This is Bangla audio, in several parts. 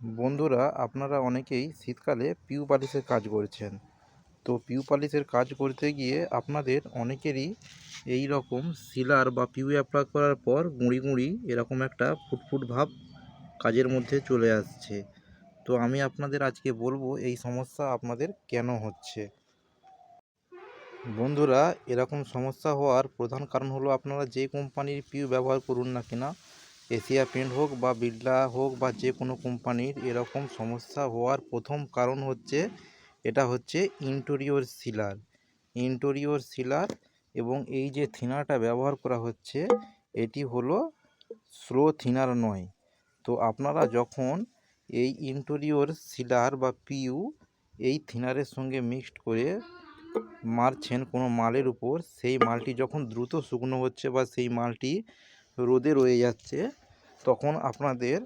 বন্ধুরা, আপনারা অনেকেই শীতকালে পিউ পালিশের কাজ করছেন। তো পিউ পালিশের কাজ করতে গিয়ে আপনাদের অনেকেরই এই রকম সিলার বা পিউ অ্যাপ্লাই করার পর গুঁড়ি গুঁড়ি এরকম একটা ফুটফুট ভাব কাজের মধ্যে চলে আসছে। তো আমি আপনাদের আজকে বলবো এই সমস্যা আপনাদের কেন হচ্ছে। বন্ধুরা, এরকম সমস্যা হওয়ার প্রধান কারণ হলো আপনারা যে কোম্পানির পিউ ব্যবহার করুন না কিনা, এশিয়া পেন্ট হোক বা বিড়লা হোক বা যে কোনো কোম্পানির, এরকম সমস্যা হওয়ার প্রথম কারণ হচ্ছে এটা হচ্ছে ইন্টেরিয়র সিলার। এবং এই যে থিনারটা ব্যবহার করা হচ্ছে এটি হলো স্লো থিনার নয়। তো আপনারা যখন এই ইন্টেরিয়র সিলার বা পিউ এই থিনারের সঙ্গে মিক্সড করে মারছেন কোনো মালের উপর, সেই মালটি যখন দ্রুত শুকনো হচ্ছে বা সেই মালটি রোদে রয়ে যাচ্ছে, তখন আপনাদের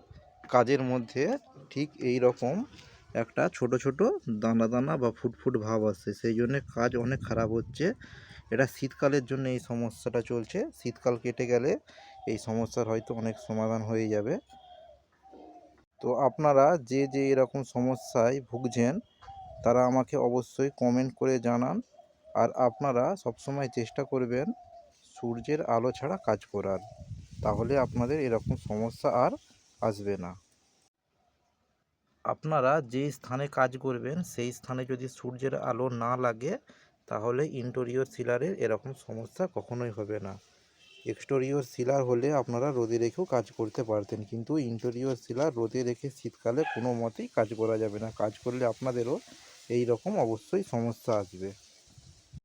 কাজের মধ্যে ঠিক এই রকম একটা ছোট ছোট দানা দানা বা ফুটফুট ভাব আসছে। সেই জন্যে কাজ অনেক খারাপ হচ্ছে। এটা শীতকালের জন্য এই সমস্যাটা চলছে। শীতকাল কেটে গেলে এই সমস্যার হয়তো অনেক সমাধান হয়ে যাবে। তো আপনারা যে যে এরকম সমস্যায় ভুগছেন তারা আমাকে অবশ্যই কমেন্ট করে জানান। আর আপনারা সবসময় চেষ্টা করবেন সূর্যের আলো ছাড়া কাজ করার, তাহলে আপনাদের এরকম সমস্যা আর আসবে না। আপনারা যে স্থানে কাজ করবেন সেই স্থানে যদি সূর্যের আলো না লাগে তাহলে ইন্টেরিয়র সিলারের এরকম সমস্যা কখনোই হবে না। এক্সটেরিয়র সিলার হলে আপনারা রোদে রেখেও কাজ করতে পারতেন, কিন্তু ইন্টেরিয়র সিলার রোদে রেখে শীতকালে কোনো মতেই কাজ করা যাবে না। কাজ করলে আপনাদেরও এই রকম অবশ্যই সমস্যা আসবে।